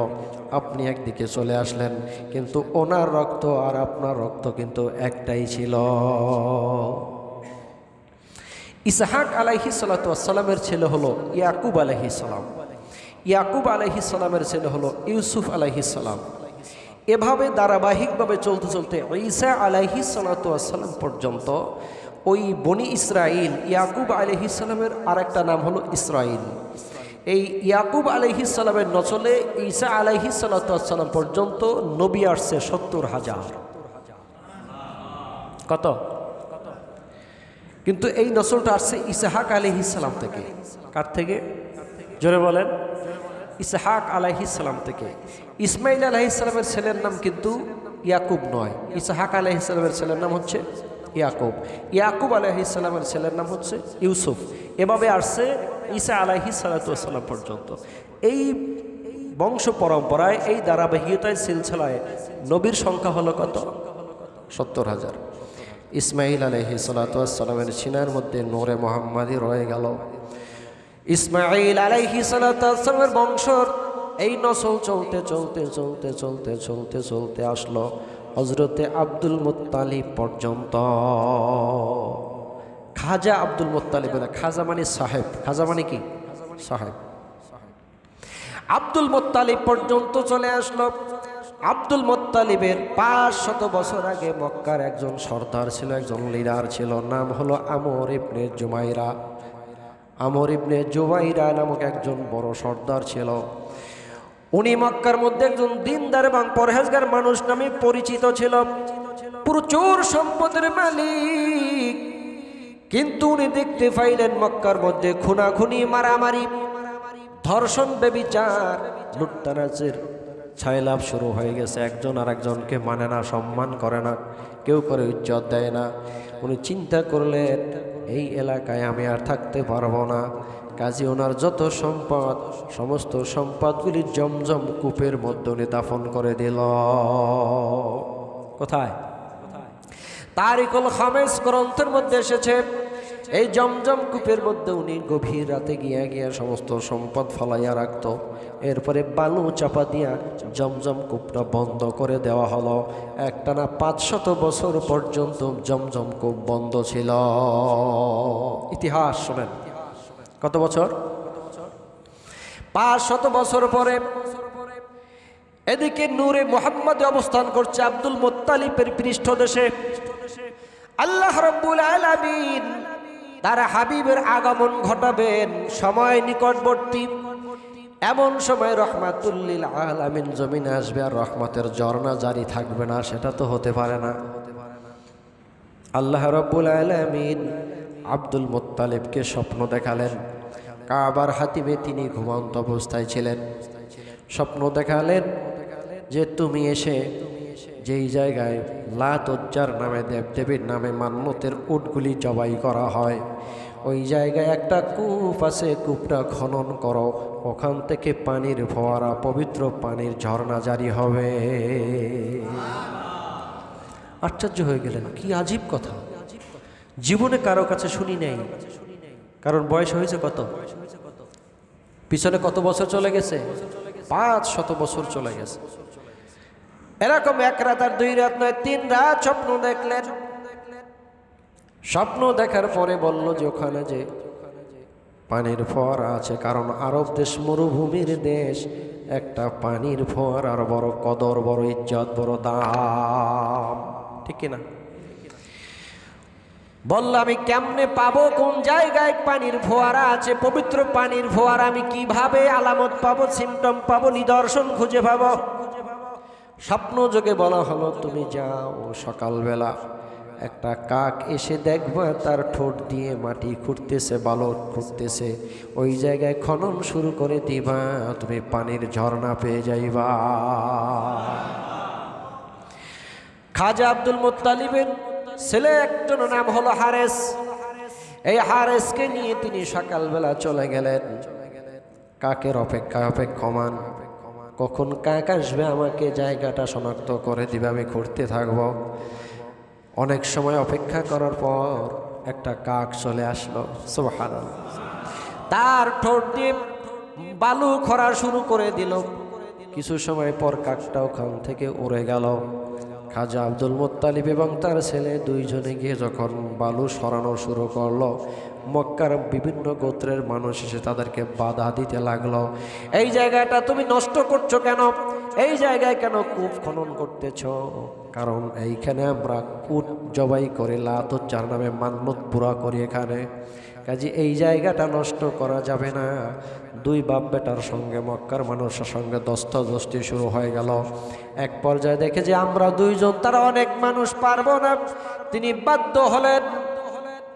আপনি একদিকে চলে আসলেন, কিন্তু ওনার রক্ত আর আপনার রক্ত কিন্তু একটাই ছিল। ইসহাক আলাইহিস সালাতু ওয়াস সালামের ছেলে হলো ইয়াকুব আলাইহিস সালাম, ইয়াকুব আলাইহিস সালামের ছেলে হলো ইউসুফ আলাইহিস সালাম। এভাবে ধারাবাহিকভাবে চলতে চলতে ঈসা আলাইহিস সালাতু ওয়াস সালাম পর্যন্ত ওই বনি ইসরাইল, ইয়াকুব আলাইহিস সালামের আরেকটা নাম হলো ইসরাইল। এই ইয়াকুব আলাইহিস সালামের নচলে ঈসা আলাইহিস সালাতু ওয়াস সালাম পর্যন্ত নবী আসছে ৭০,০০০। কত? কিন্তু এই নসলটা আসছে ইসহাক আলাইহিস সালাম থেকে। কার থেকে? জোরে বলেন। ইসহাক আলাইহিস সালাম থেকে। ইসমাইল আলাইহিস সালামের ছেলের নাম কিন্তু ইয়াকুব নয়, ইসহাক আলাইহিস সালামের ছেলের নাম হচ্ছে ইয়াকুব। ইয়াকুব আলাইহিস সালামের ছেলের নাম হচ্ছে ইউসুফ। এভাবে আসছে ঈসা আলাইহিস সালাতু ওয়াস সালাম পর্যন্ত। এই বংশ পরম্পরায়, এই ধারাবাহিকতায়, সিলসিলায় নবীর সংখ্যা হলো কত? ৭০,০০০। ইসমাইল আলাইহিস সালাতু ওয়াস সালামের সিনার মধ্যে নূরে মুহাম্মাদি রয়ে গেল। ইসমাইল আলাইহিস সালাতু ওয়াস সালামের বংশর এই নসল চলতে চলতে চলতে চলতে চলতে চলতে আসলো হযরতে আব্দুল মুত্তালিব পর্যন্ত। খাজা আব্দুল মুত্তালিব, খাজা মানে সাহেব, খাজা মানে কি? সাহেব। আব্দুল মুত্তালিব পর্যন্ত চলে আসলো। আব্দুল মুত্তালিবের ৫০০ বছর আগে মক্কার একজন সর্দার ছিল, একজন লিডার ছিল, নাম হলো আমর ইবনে জুমাইরা। আমর ইবনে জুমাইরা নামক একজন বড় সর্দার ছিল। উনি মক্কার মধ্যে একজন দিনদার এবং পরহেজগার মানুষ নামে পরিচিত ছিল, প্রচুর সম্পদের মালিক। কিন্তু উনি দেখতে পাইলেন মক্কার মধ্যে খুনাখুনি, মারামারি, ধর্ষণ, ব্যভিচার, লুটতরাজের ছাইলাভ শুরু হয়ে গেছে। একজন আর একজনকে মানে না, সম্মান করে না, কেউ করে ইজ্জত দেয় না। উনি চিন্তা করলেন, এই এলাকায় আমি আর থাকতে পারবো না। কাজী ওনার যত সম্পদ, সমস্ত সম্পদগুলি জমজম কূপের মধ্যে উনি দাফন করে দিল। কোথায়? তারিকুল খামেস গ্রন্থের মধ্যে এসেছে, এই জমজম কূপের মধ্যে উনি গভীর রাতে গিয়া সমস্ত সম্পদ ফলাইয়া রাখত। এরপরে বালু চাপা দিয়া জমজম কূপটা বন্ধ করে দেওয়া হলো। একটানা ৫০০ বছর পর্যন্ত জমজম কূপ বন্ধ ছিল। ইতিহাস শোনেন, কত বছর? ৫০০ বছর পরে এদিকে নূরে মুহাম্মদ অবস্থান করছে আব্দুল মুত্তালিবের পৃষ্ঠদেশে। আল্লাহ রাব্বুল আলামিন তার হাবিবের আগমন ঘটাবেন, সময় নিকটবর্তী। এমন সময় রহমাতুল লিল আলামিন জমিনে আসবে, আর রহমতের ঝর্ণা জারি থাকবে না, সেটা তো হতে পারে না। আল্লাহ রাব্বুল আলামিন আব্দুল মুত্তালিবকে স্বপ্ন দেখালেন। কাবার হাতিমে তিনি ঘুমন্ত অবস্থায় ছিলেন। স্বপ্ন দেখালেন যে তুমি এসে যেই জায়গায় লাত উজ্জার নামে দেবদেবীর নামে মান্যতের উটগুলি জবাই করা হয়, ওই জায়গায় একটা কূপ আছে, কূপটা খনন করো, ওখান থেকে পানির ফোয়ারা, পবিত্র পানির ঝর্ণা জারি হবে। আশ্চর্য হয়ে গেলেন, কি আজীব কথা, জীবনে কারো কাছে শুনি নাই। কারণ বয়স হয়েছে কত, পিছনে কত বছর চলে গেছে? ৫০০ বছর চলে গেছে। এরকম এক রাত আর দুই রাত নয়, ৩ রাত স্বপ্ন দেখলেন। স্বপ্ন দেখার পরে বলল যে ওখানে যে পানির ফোয়ারা আছে, কারণ আরব দেশ মরুভূমির দেশ, একটা পানির ফোয়ারার বড় কদর, বড় ইজ্জত, বড় দাম, ঠিক কিনা? বলল আমি কেমনে পাবো, কোন জায়গায় পানির ফোয়ারা আছে, পবিত্র পানির ফোয়ারা আমি কিভাবে আলামত পাবো, সিমটম পাবো, নিদর্শন খুঁজে পাবো? স্বপ্ন যোগে বলা হলো তুমি যাও সকালবেলা, একটা কাক এসে দেখবা তার ঠোঁট দিয়ে মাটি খুঁড়তেছে, বালু খুঁড়তেছে, ওই জায়গায় খনন শুরু করে দিবা, তুমি পানির ঝর্ণা পেয়ে যাইবা। খাজা আব্দুল মুত্তালিবের ছেলে একজন নাম হলো হারেস। এই হারেসকে নিয়ে তিনি সকালবেলা চলে গেলেন। কাকের অপেক্ষমান, কখন কাক আসবে আমাকে জায়গাটা শনাক্ত করে দিবে, আমি ঘুরতে থাকব। অনেক সময় অপেক্ষা করার পর একটা কাক চলে আসলো, সুবহানাল্লাহ। তার ঠোঁট দিয়ে বালু খরা শুরু করে দিল। কিছু সময় পর কাকটা ওখান থেকে উড়ে গেল। খাজা আব্দুল মুত্তালিব এবং তার ছেলে দুইজনে গিয়ে যখন বালু সরানো শুরু করলো, মক্কার বিভিন্ন গোত্রের মানুষ এসে তাদেরকে বাধা দিতে লাগলো। এই জায়গাটা তুমি নষ্ট করছো কেন? এই জায়গায় কেন কূপ খনন করতেছ? কারণ এইখানে আমরা উট জবাই করে লাতুজ্জার নামে মান্নত পুরা করি এখানে, কাজে এই জায়গাটা নষ্ট করা যাবে না। দুই বাপ বেটার সঙ্গে মক্কার মানুষের সঙ্গে দস্তাদস্তি শুরু হয়ে গেল। এক পর্যায়ে দেখে যে আমরা দুইজন, তারা অনেক মানুষ, পারবো না। তিনি বাধ্য হলেন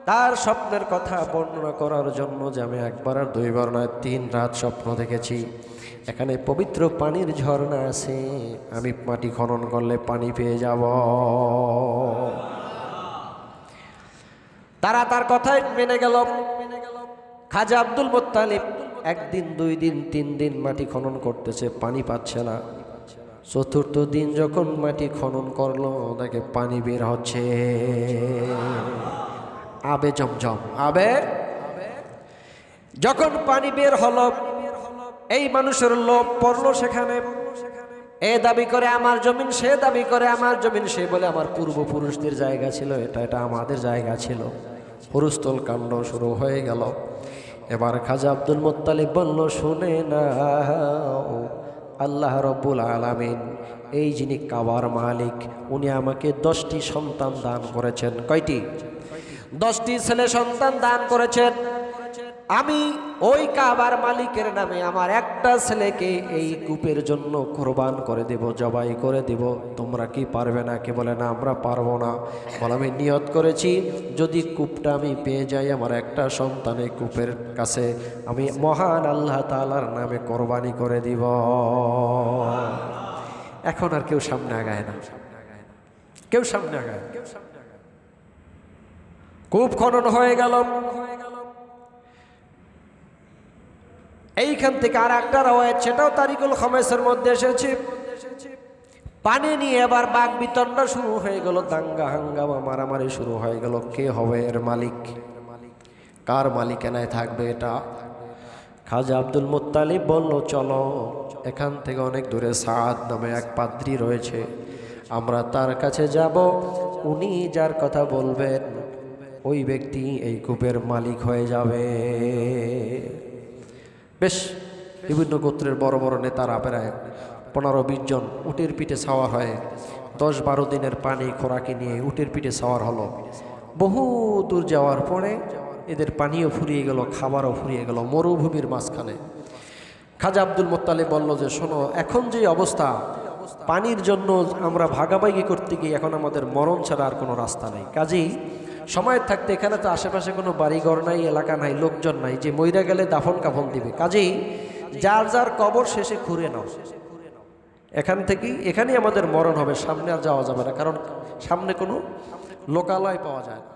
তার স্বপ্নের কথা বর্ণনা করার জন্য, যে আমি একবার আর দুইবার নয় 3 রাত স্বপ্ন দেখেছি, এখানে পবিত্র পানির ঝর্ণা আছে, আমি মাটি খনন করলে পানি পেয়ে যাব। তারা তার কথাই মেনে গেল। খাজা আব্দুল মুত্তালিব 1 দিন 2 দিন 3 দিন মাটি খনন করতেছে, পানি পাচ্ছে না। 4র্থ দিন যখন মাটি খনন করলো, দেখে পানি বের হচ্ছে, আবে জমজম আবে। যখন পানি বের হলো, এই মানুষের লোভ পড়লো সেখানে। এ দাবি করে আমার জমিন, সে দাবি করে আমার জমিন, সে বলে আমার পূর্বপুরুষদের জায়গা ছিল, এটা আমাদের জায়গা ছিল। হুরুস্থল কাণ্ড শুরু হয়ে গেল। এবার খাজা আব্দুল মুত্তালিব বলল, শুনে না, আল্লাহ রব্বুল আলামিন, এই যিনি কাবার মালিক, উনি আমাকে 10টি সন্তান দান করেছেন। কয়টি? 10টি ছেলে সন্তান দান করেছেন। আমি ওই কাবার মালিকের নামে আমার একটা ছেলেকে এই কূপের জন্য কোরবান করে দেব, জবাই করে দেব। তোমরা কি পারবে না? কে বলে না আমরা পারবো না। বলে আমি নিয়ত করেছি, যদি কূপটা আমি পেয়ে যাই, আমার একটা সন্তান এই কূপের কাছে আমি মহান আল্লাহ তাআলার নামে কোরবানি করে দিব। এখন আর কেউ সামনে আগায় না, কেউ সামনে আগায়। কূপ খনন হয়ে গেল। এইখান থেকে আর একটা রওয়ায়াত, সেটাও তারিকুল খামেসের মধ্যে এসেছে, পানি নিয়ে এবার বাক বিতণ্ডা শুরু হয়ে গেল, দাঙ্গা হাঙ্গামা মারামারি শুরু হয়ে গেল। কে হবে এর মালিক? কার মালিকানায় থাকবে এটা? খাজা আব্দুল মুত্তালিব বলল, চলো এখান থেকে অনেক দূরে সাদ নামে এক পাদ্রী রয়েছে, আমরা তার কাছে যাব, উনি যার কথা বলবেন ওই ব্যক্তি এই কূপের মালিক হয়ে যাবে। বেশ বিভিন্ন গোত্রের বড় বড় নেতারা প্রায় 15-20 জন উটের পিঠে সাওয়ার হয়। 10-12 দিনের পানি খোরাকি নিয়ে উটের পিঠে সাওয়ার হলো। বহু দূর যাওয়ার পরে এদের পানিও ফুরিয়ে গেল, খাবারও ফুরিয়ে গেল, মরুভূমির মাঝখানে। খাজা আব্দুল মুত্তালিব বলল যে, শোনো, এখন যে অবস্থা, পানির জন্য আমরা ভাগাভাগি করতে গিয়ে এখন আমাদের মরণ ছাড়া আর কোনো রাস্তা নেই। কাজেই সময় থাকতে, এখানে তো আশেপাশে কোনো বাড়িঘর নাই, এলাকা নাই, লোকজন নাই যে মইরা গেলে দাফন কাফন দিবে, কাজেই যার যার কবর শেষে খুঁড়ে নাও, এখান থেকেই এখানেই আমাদের মরণ হবে, সামনে আর যাওয়া যাবে না, কারণ সামনে কোনো লোকালয় পাওয়া যায় না।